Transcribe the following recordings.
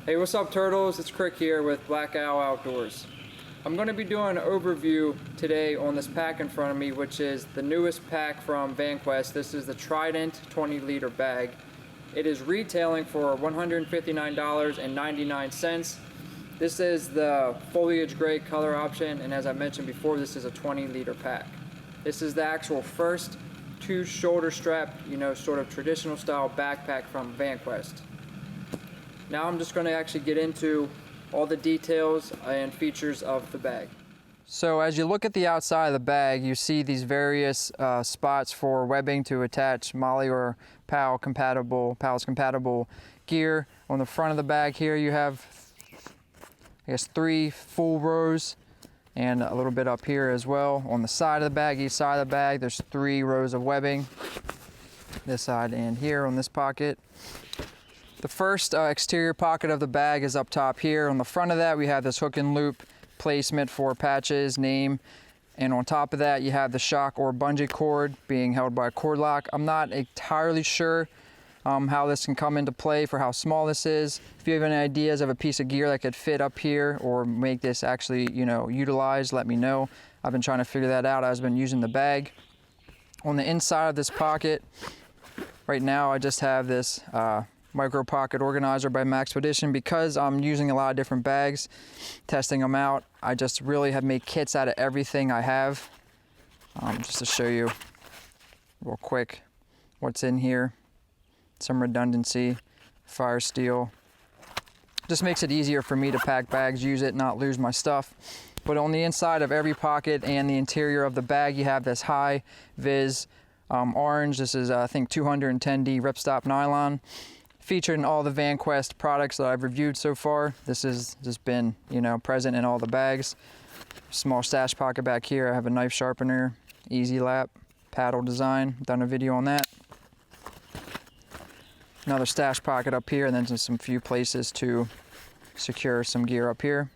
Hey, what's up, turtles? It's Krik here with Black Owl Outdoors. I'm going to be doing an overview today on this pack in front of me, which is the newest pack from Vanquest. This is the Trident 20-liter bag. It is retailing for $159.99. This is the foliage gray color option, and as I mentioned before, this is a 20-liter pack. This is the actual first two shoulder strap, sort of traditional style backpack from Vanquest. Now I'm just going to actually get into all the details and features of the bag. So as you look at the outside of the bag, you see these various spots for webbing to attach MOLLE or PALS compatible gear. On the front of the bag here you have, I guess, 3 full rows and a little bit up here as well. On the side of the bag, each side of the bag, there's 3 rows of webbing. This side and here on this pocket. The first exterior pocket of the bag is up top here. On the front of that, we have this hook and loop placement for patches, name, and on top of that, you have the shock or bungee cord being held by a cord lock. I'm not entirely sure how this can come into play for how small this is. If you have any ideas of a piece of gear that could fit up here or make this actually, utilized, let me know. I've been trying to figure that out as I've been using the bag. On the inside of this pocket, right now I just have this micro pocket organizer by Maxpedition. Because I'm using a lot of different bags, testing them out, I just really have made kits out of everything I have. Just to show you real quick what's in here. Some redundancy, fire steel. Just makes it easier for me to pack bags, use it, not lose my stuff. But on the inside of every pocket and the interior of the bag, you have this high vis orange. This is I think 210D ripstop nylon. Featured in all the Vanquest products that I've reviewed so far. This has just been, present in all the bags. Small stash pocket back here. I have a knife sharpener, easy lap, paddle design. Done a video on that. Another stash pocket up here, and then just some few places to secure some gear up here.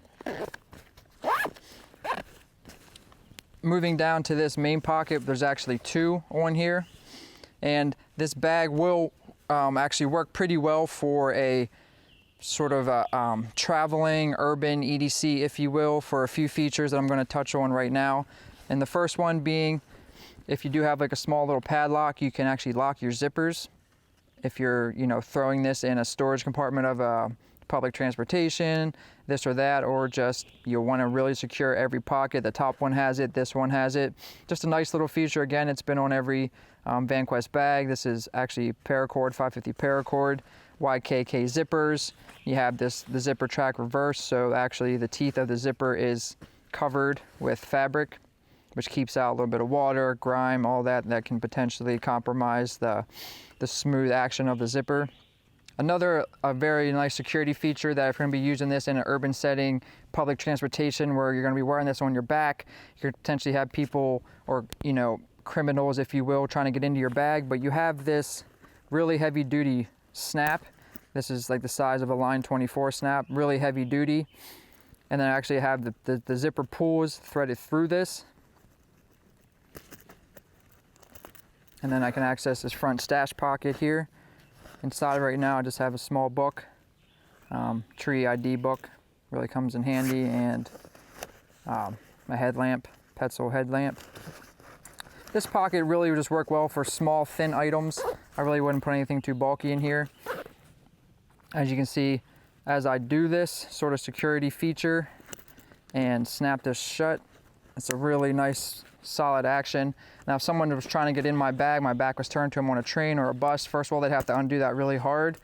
Moving down to this main pocket, there's actually 2 on here, and this bag will actually work pretty well for a sort of a traveling urban EDC, if you will, for a few features that I'm going to touch on right now. And the first one being, if you do have like a small little padlock, you can actually lock your zippers. If you're, throwing this in a storage compartment of public transportation, this or that, or just you want to really secure every pocket. The top one has it, this one has it. Just a nice little feature. Again, it's been on every Vanquest bag. This is actually paracord, 550 paracord, YKK zippers. You have the zipper track reverse, so actually the teeth of the zipper is covered with fabric, which keeps out a little bit of water, grime, all that can potentially compromise the smooth action of the zipper. Another very nice security feature that if you're going to be using this in an urban setting, public transportation, where you're going to be wearing this on your back, you could potentially have people or, criminals, if you will, trying to get into your bag, but you have this really heavy duty snap. This is like the size of a line 24 snap, really heavy duty. And then I actually have the zipper pulls threaded through this. And then I can access this front stash pocket here. Inside right now I just have a small book, tree ID book, really comes in handy, and my headlamp, Petzl headlamp. This pocket really would just work well for small, thin items. I really wouldn't put anything too bulky in here. As you can see, as I do this sort of security feature and snap this shut, it's a really nice, solid action. Now, if someone was trying to get in my back was turned to them on a train or a bus, first of all, they'd have to undo that really hard,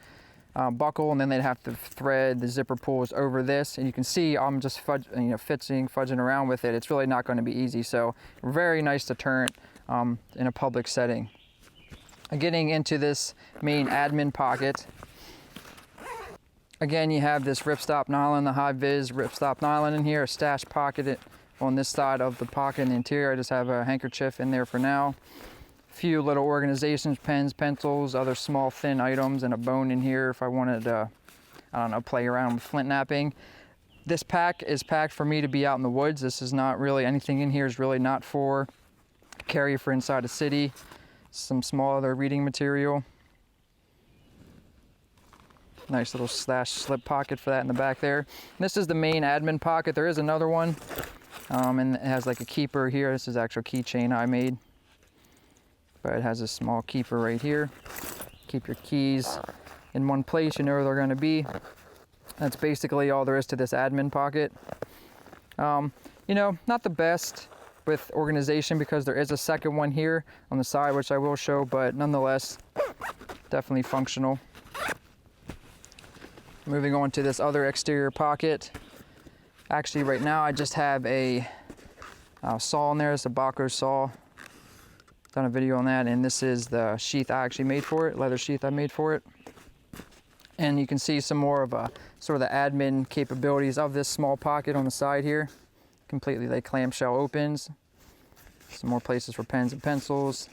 buckle, and then they'd have to thread the zipper pulls over this. And you can see I'm just fudging around with it. It's really not going to be easy. So very nice deterrent in a public setting. Getting into this main admin pocket, again, you have this ripstop nylon, the high vis ripstop nylon in here, a stash pocket on this side of the pocket in the interior. I just have a handkerchief in there for now. A few little organizations, pens, pencils, other small thin items, and a bone in here if I wanted to, play around with flint napping. This pack is packed for me to be out in the woods. This is not really, anything in here is really not for carry for inside a city. Some small other reading material. Nice little slash slip pocket for that in the back there. And this is the main admin pocket. There is another one, and it has like a keeper here. This is actual keychain I made, but it has a small keeper right here. Keep your keys in one place, you know where they're going to be. That's basically all there is to this admin pocket. You know, not the best with organization because there is a second one here on the side, which I will show, but nonetheless, definitely functional. Moving on to this other exterior pocket. Actually, right now I just have a saw in there. It's a Baco saw. Done a video on that, and this is the sheath I actually made for it, leather sheath I made for it. And you can see some more of a sort of the admin capabilities of this small pocket on the side here. Completely like clamshell opens. Some more places for pens and pencils.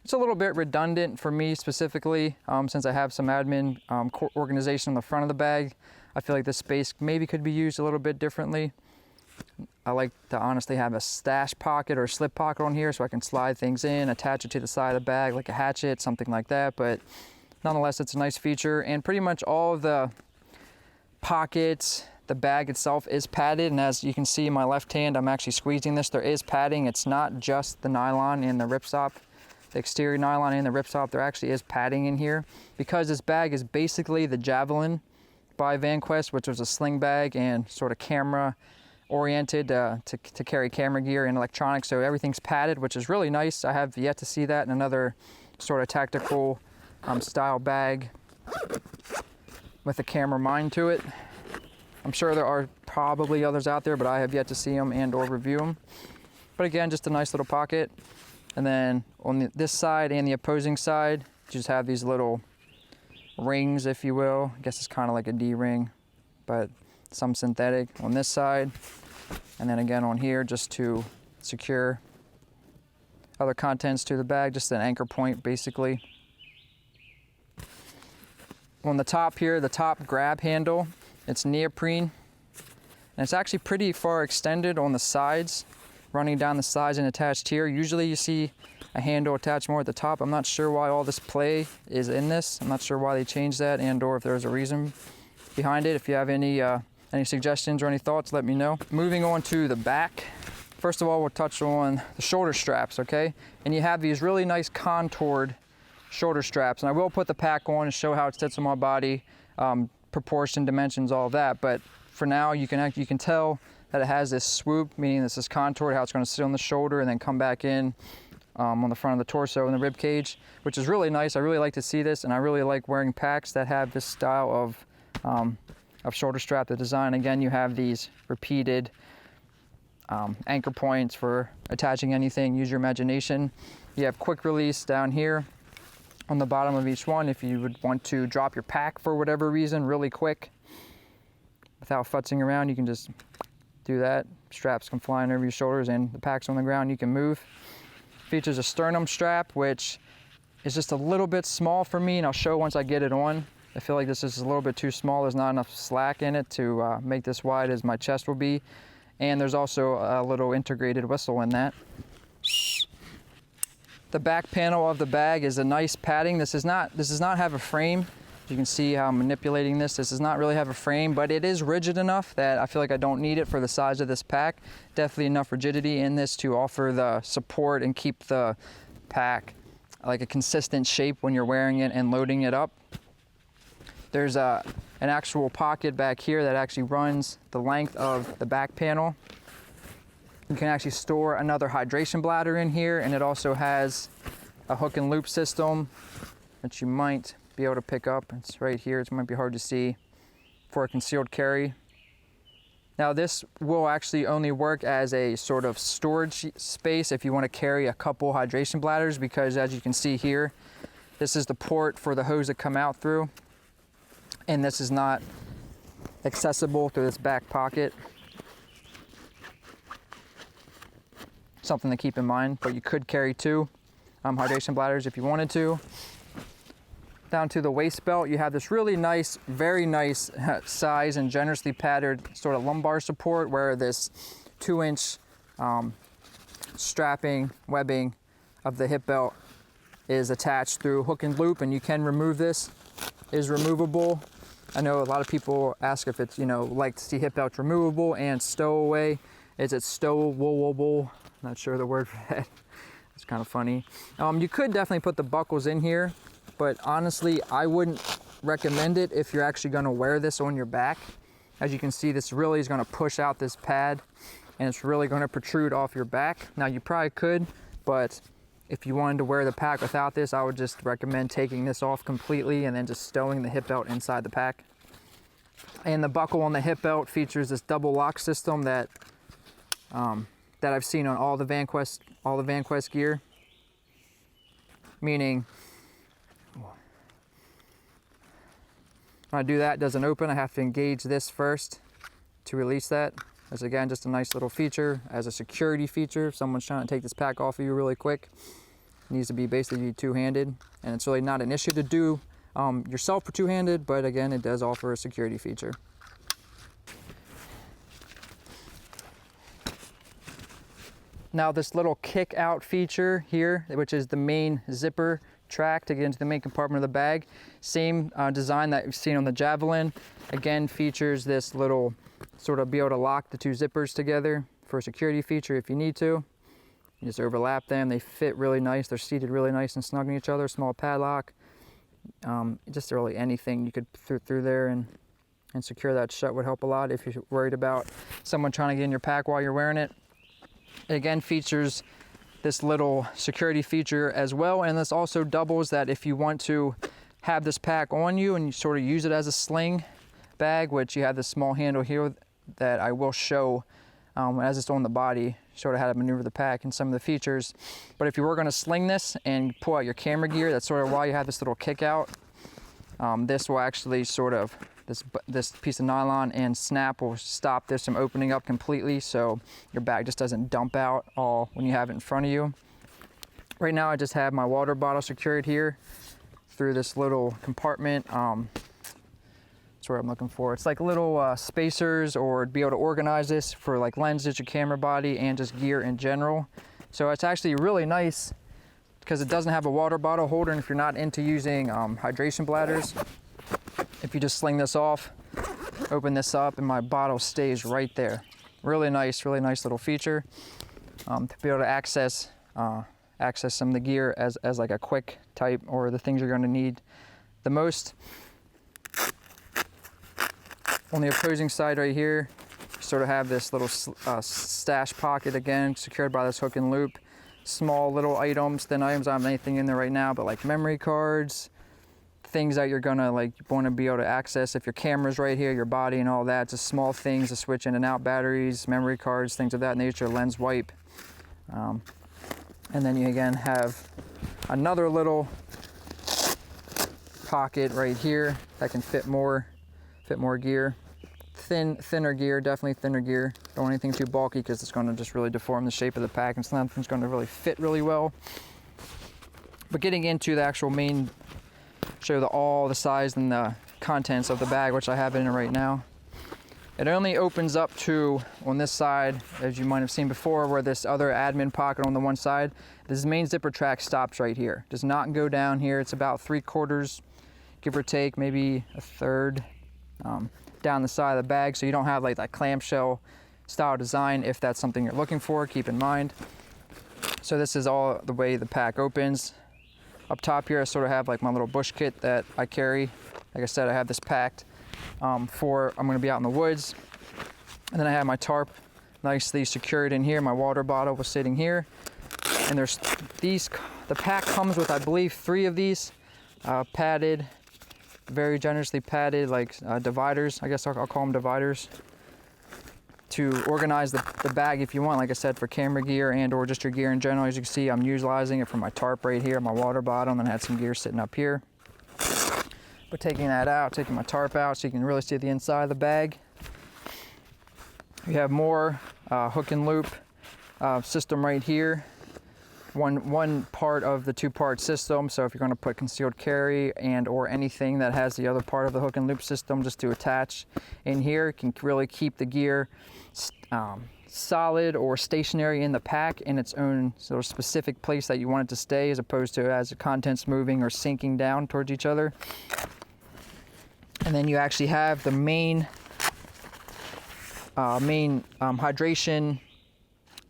It's a little bit redundant for me specifically, since I have some admin organization on the front of the bag. I feel like this space maybe could be used a little bit differently. I like to honestly have a stash pocket or a slip pocket on here so I can slide things in, attach it to the side of the bag like a hatchet, something like that. But nonetheless, it's a nice feature, and pretty much all of the pockets, the bag itself is padded, and as you can see in my left hand, I'm actually squeezing this. There is padding. It's not just the nylon and the ripstop, the exterior nylon and the ripstop. There actually is padding in here because this bag is basically the Javelin by Vanquest, which was a sling bag and sort of camera oriented to carry camera gear and electronics. So everything's padded, which is really nice. I have yet to see that in another sort of tactical style bag with a camera mind to it. I'm sure there are probably others out there, but I have yet to see them and or review them. But again, just a nice little pocket. And then on this side and the opposing side, you just have these little rings, if you will. I guess it's kind of like a D-ring, but some synthetic on this side. And then again on here, just to secure other contents to the bag, just an anchor point basically. On the top here, the top grab handle, it's neoprene, and it's actually pretty far extended on the sides, running down the sides and attached here. Usually you see a handle attached more at the top. I'm not sure why all this play is in this. I'm not sure why they changed that and or if there's a reason behind it. If you have any suggestions or any thoughts, let me know. Moving on to the back. First of all, we'll touch on the shoulder straps, okay? And you have these really nice contoured shoulder straps, and I will put the pack on and show how it sits on my body, proportion, dimensions, all of that. But for now, you can tell that it has this swoop, meaning this is contoured, how it's going to sit on the shoulder and then come back in on the front of the torso and the rib cage, which is really nice. I really like to see this, and I really like wearing packs that have this style of shoulder strap. The design, again, you have these repeated anchor points for attaching anything. Use your imagination. You have quick release down here on the bottom of each one if you would want to drop your pack for whatever reason really quick without futzing around. You can just do that. Straps come flying over your shoulders and the pack's on the ground. You can move. Features a sternum strap, which is just a little bit small for me, and I'll show once I get it on. I feel like this is a little bit too small. There's not enough slack in it to make this wide as my chest will be. And there's also a little integrated whistle in that. The back panel of the bag is a nice padding. This does not have a frame. You can see how I'm manipulating this. This does not really have a frame, but it is rigid enough that I feel like I don't need it for the size of this pack. Definitely enough rigidity in this to offer the support and keep the pack like a consistent shape when you're wearing it and loading it up. There's an actual pocket back here that actually runs the length of the back panel. You can actually store another hydration bladder in here, and it also has a hook and loop system, which you might be able to pick up. It's right here. It might be hard to see, for a concealed carry. Now this will actually only work as a sort of storage space if you want to carry a couple hydration bladders, because as you can see here, this is the port for the hose to come out through, and this is not accessible through this back pocket. Something to keep in mind, but you could carry two hydration bladders if you wanted to. Down to the waist belt, you have this really nice, very nice size and generously padded sort of lumbar support, where this 2-inch strapping webbing of the hip belt is attached through hook and loop, and you can remove this. It is removable. I know a lot of people ask if it's, you know, like to see hip belts removable and stowaway. Is it stowable? Not sure the word for that. It's kind of funny. You could definitely put the buckles in here, but honestly, I wouldn't recommend it if you're actually going to wear this on your back. As you can see, this really is going to push out this pad, and it's really going to protrude off your back. Now, you probably could, but if you wanted to wear the pack without this, I would just recommend taking this off completely and then just stowing the hip belt inside the pack. And the buckle on the hip belt features this double lock system that that I've seen on all the Vanquest gear. Meaning, when I do that, it doesn't open. I have to engage this first to release that. That's again just a nice little feature as a security feature. If someone's trying to take this pack off of you really quick, it needs to be basically two-handed, and it's really not an issue to do yourself for two-handed, but again, it does offer a security feature. Now this little kick out feature here, which is the main zipper track to get into the main compartment of the bag, same design that you've seen on the Javelin, again features this little sort of be able to lock the two zippers together for a security feature if you need to. You just overlap them, they fit really nice, they're seated really nice and snug in each other, small padlock. Just really anything you could put through there and secure that shut would help a lot if you're worried about someone trying to get in your pack while you're wearing it. It again features this little security feature as well, and this also doubles that if you want to have this pack on you and you sort of use it as a sling bag, which you have this small handle here that I will show as it's on the body, sort of how to maneuver the pack and some of the features. But if you were going to sling this and pull out your camera gear, that's sort of why you have this little kick out. This will actually sort of, this piece of nylon and snap will stop this from opening up completely, so your bag just doesn't dump out all when you have it in front of you. Right now I just have my water bottle secured here through this little compartment. That's what I'm looking for. It's like little spacers, or to be able to organize this for like lenses, your camera body, and just gear in general. So it's actually really nice because it doesn't have a water bottle holder, and if you're not into using hydration bladders, if you just sling this off, open this up, and my bottle stays right there. Really nice little feature to be able to access some of the gear as like a quick type, or the things you're going to need the most. On the opposing side right here, you sort of have this little stash pocket, again secured by this hook and loop. Small little items, thin items. I don't have anything in there right now, but like memory cards, things that you're gonna want to be able to access. If your camera's right here, your body and all that, just small things to switch in and out, batteries, memory cards, things of that nature, lens wipe. And then you again have another little pocket right here that can fit more gear. Thinner gear, definitely thinner gear. Don't want anything too bulky because it's going to just really deform the shape of the pack, and nothing's going to really fit really well. But getting into the actual main, show all the size and the contents of the bag, which I have in it right now. It only opens up to, on this side, as you might have seen before, where this other admin pocket on the one side, this main zipper track stops right here. Does not go down here. It's about 3/4, give or take, maybe a third, down the side of the bag, so you don't have like that clamshell style design. If that's something you're looking for, keep in mind. So this is all the way the pack opens. Up top here I sort of have like my little bush kit that I carry. Like I said, I have this packed for I'm going to be out in the woods. And then I have my tarp nicely secured in here. My water bottle was sitting here, and there's these, the pack comes with I believe 3 of these padded, very generously padded, like dividers. I guess I'll call them dividers, to organize the bag if you want, like I said, for camera gear and or just your gear in general. As you can see, I'm utilizing it for my tarp right here, my water bottle, and then I had some gear sitting up here. But taking that out, taking my tarp out so you can really see the inside of the bag. We have more hook and loop system right here. One part of the 2-part system, so if you're going to put concealed carry and or anything that has the other part of the hook and loop system just to attach in here, it can really keep the gear solid or stationary in the pack in its own sort of specific place that you want it to stay, as opposed to as the contents moving or sinking down towards each other. And then you actually have the main hydration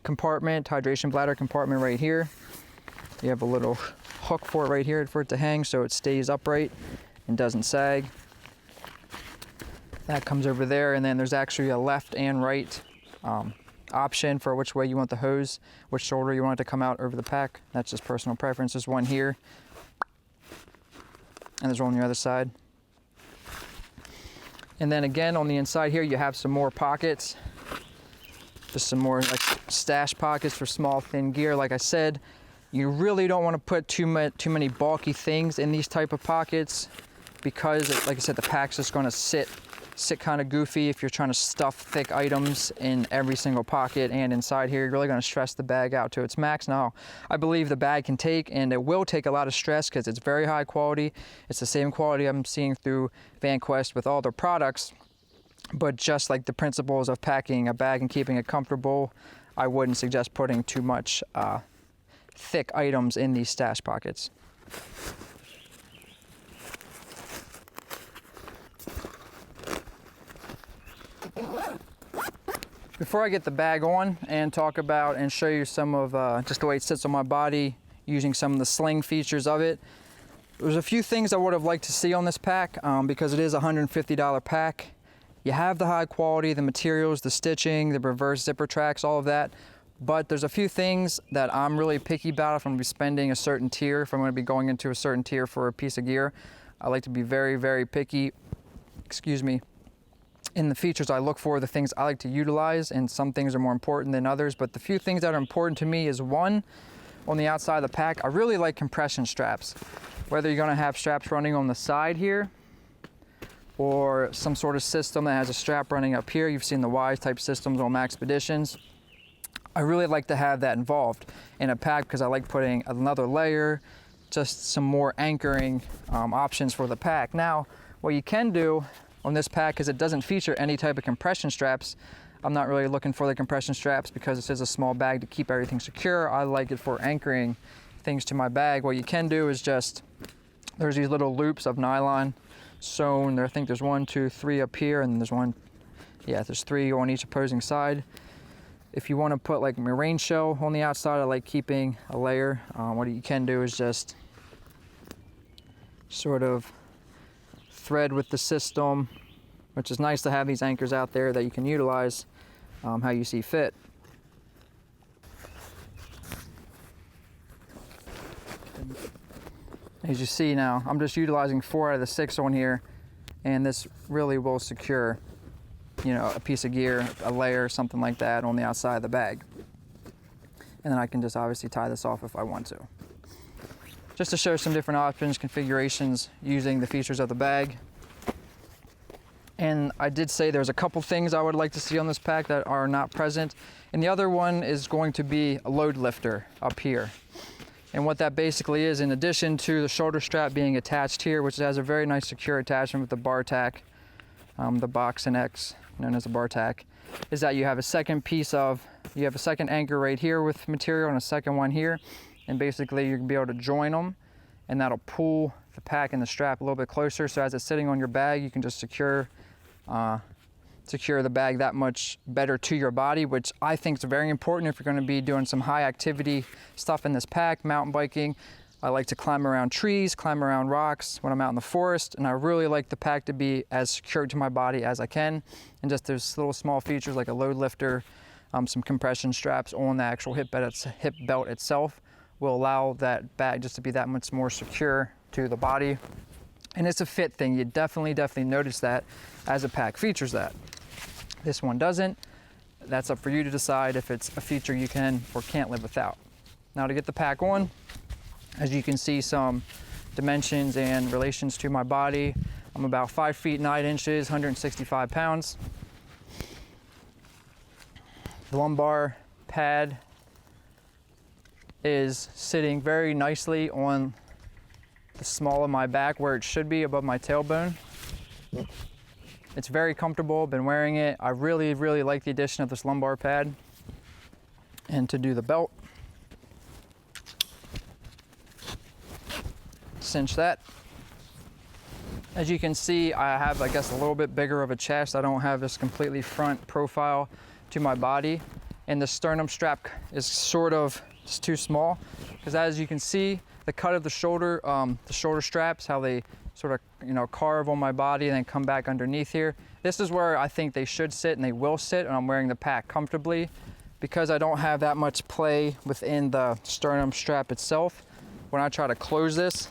compartment, hydration bladder compartment right here. You have a little hook for it right here for it to hang so it stays upright and doesn't sag. That comes over there, and then there's actually a left and right option for which way you want the hose, which shoulder you want it to come out over the pack. That's just personal preference. There's one here, and there's one on the other side. And then again on the inside here you have some more pockets, just some more like stash pockets for small thin gear. Like I said, you really don't want to put too many bulky things in these type of pockets, because like I said, the pack's just going to sit kind of goofy if you're trying to stuff thick items in every single pocket and inside here. You're really going to stress the bag out to its max. Now, I believe the bag can take, and it will take, a lot of stress because it's very high quality. It's the same quality I'm seeing through Vanquest with all their products, but just like the principles of packing a bag and keeping it comfortable, I wouldn't suggest putting too much thick items in these stash pockets. Before I get the bag on and talk about and show you some of just the way it sits on my body, using some of the sling features of it, there's a few things I would have liked to see on this pack, because it is a $150 pack. You have the high quality, the materials, the stitching, the reverse zipper tracks, all of that. But there's a few things that I'm really picky about if I'm going to be spending a certain tier, if I'm going to be going into a certain tier for a piece of gear. I like to be very, very picky, in the features I look for, the things I like to utilize, and some things are more important than others. But the few things that are important to me is, one, on the outside of the pack, I really like compression straps. Whether you're going to have straps running on the side here, or some sort of system that has a strap running up here. You've seen the Y type systems on Maxpeditions. I really like to have that involved in a pack because I like putting another layer, just some more anchoring options for the pack. Now, what you can do on this pack is it doesn't feature any type of compression straps. I'm not really looking for the compression straps because this is a small bag to keep everything secure. I like it for anchoring things to my bag. What you can do is just, there's these little loops of nylon sewn there. I think there's 1, 2, 3 up here, and there's one, yeah, there's 3 on each opposing side. If you want to put like a rain shell on the outside, I like keeping a layer. What you can do is just sort of thread with the system, which is nice to have these anchors out there that you can utilize how you see fit. As you see now, I'm just utilizing 4 out of the 6 on here, and this really will secure, you know, a piece of gear, a layer, something like that on the outside of the bag. And then I can just obviously tie this off if I want to. Just to show some different options, configurations using the features of the bag. And I did say there's a couple things I would like to see on this pack that are not present. And the other one is going to be a load lifter up here. And what that basically is, in addition to the shoulder strap being attached here, which has a very nice secure attachment with the bar tack, the Box and X, known as a bar tack, is that you have a second anchor right here with material and a second one here. And basically you can be able to join them, and that'll pull the pack and the strap a little bit closer. So as it's sitting on your bag, you can just secure the bag that much better to your body, which I think is very important if you're going to be doing some high activity stuff in this pack, mountain biking. I like to climb around trees, climb around rocks when I'm out in the forest, and I really like the pack to be as secure to my body as I can. And just there's little small features like a load lifter, some compression straps on the actual hip belt itself will allow that bag just to be that much more secure to the body. And it's a fit thing. You definitely notice that as a pack features that. This one doesn't. That's up for you to decide if it's a feature you can or can't live without. Now to get the pack on, as you can see some dimensions and relations to my body. I'm about 5 feet 9 inches, 165 pounds. The lumbar pad is sitting very nicely on the small of my back where it should be above my tailbone. It's very comfortable, been wearing it. I really like the addition of this lumbar pad. And to do the belt, cinch that. As you can see, I have, I guess, a little bit bigger of a chest. I don't have this completely front profile to my body. And the sternum strap is sort of just too small, because as you can see, the cut of the shoulder straps, how they sort of, you know, carve on my body and then come back underneath here. This is where I think they should sit, and they will sit, and I'm wearing the pack comfortably. Because I don't have that much play within the sternum strap itself, when I try to close this,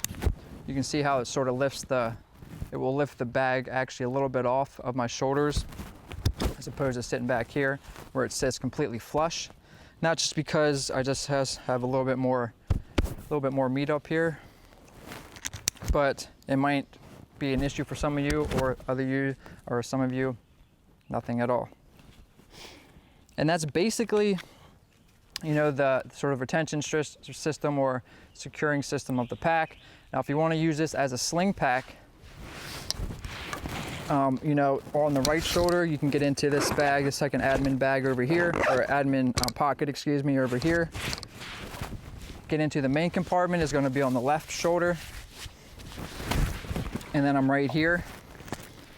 you can see how it sort of lifts it will lift the bag actually a little bit off of my shoulders, as opposed to sitting back here where it sits completely flush. Not just because I just have a little bit more meat up here, but it might be an issue for some of you, or some of you, nothing at all. And that's basically, you know, the sort of retention system or securing system of the pack. Now, if you want to use this as a sling pack, you know, on the right shoulder, you can get into this bag, the second admin bag over here, or admin pocket, excuse me, over here. Get into the main compartment is going to be on the left shoulder. And then I'm right here.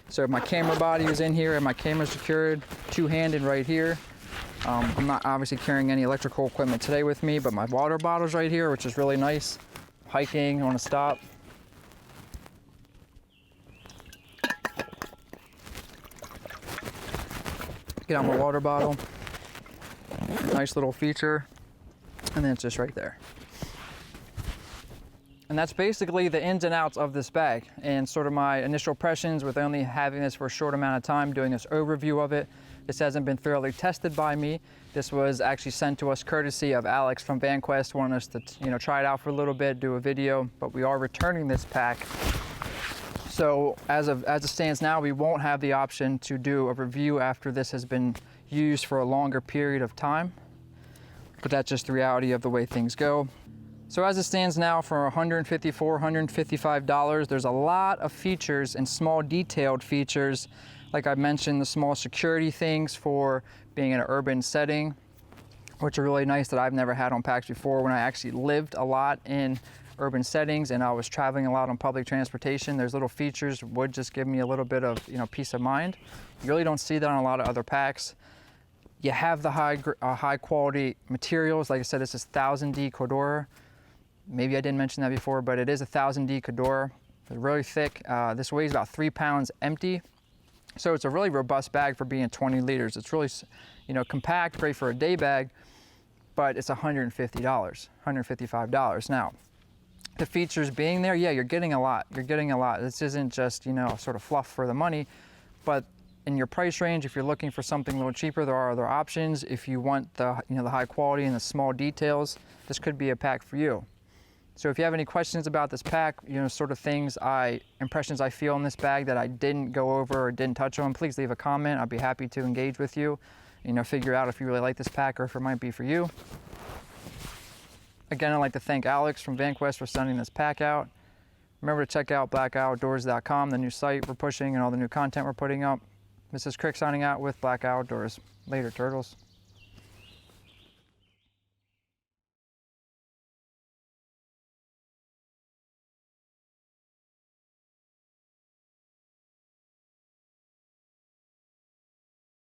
So my camera body is in here and my camera secured, two-handed right here. I'm not obviously carrying any electrical equipment today with me, but my water bottle's right here, which is really nice. Hiking, I want to stop. Get out my water bottle. Nice little feature. And then it's just right there. And that's basically the ins and outs of this bag and sort of my initial impressions with only having this for a short amount of time, doing this overview of it. This hasn't been thoroughly tested by me. This was actually sent to us courtesy of Alex from Vanquest, wanting us to, you know, try it out for a little bit, do a video, but we are returning this pack. So as it stands now, we won't have the option to do a review after this has been used for a longer period of time, but that's just the reality of the way things go. So as it stands now, for $154, $155, there's a lot of features and small detailed features. Like I mentioned, the small security things for being in an urban setting, which are really nice that I've never had on packs before. When I actually lived a lot in urban settings and I was traveling a lot on public transportation, there's little features would just give me a little bit of, you know, peace of mind. You really don't see that on a lot of other packs. You have the high quality materials. Like I said, this is 1000D Cordura. Maybe I didn't mention that before, but it is 1000D Cordura. It's really thick. This weighs about 3 pounds empty. So it's a really robust bag for being 20 liters. It's really, you know, compact, great for a day bag, but it's $150, $155. Now, the features being there, yeah, you're getting a lot. You're getting a lot. This isn't just, you know, sort of fluff for the money, but in your price range, if you're looking for something a little cheaper, there are other options. If you want the, you know, the high quality and the small details, this could be a pack for you. So if you have any questions about this pack, you know, sort of things, impressions I feel in this bag that I didn't go over or didn't touch on, please leave a comment. I'd be happy to engage with you, you know, figure out if you really like this pack or if it might be for you. Again, I'd like to thank Alex from Vanquest for sending this pack out. Remember to check out blackoutdoors.com, the new site we're pushing and all the new content we're putting up. This is Krik signing out with Black Outdoors. Later, turtles.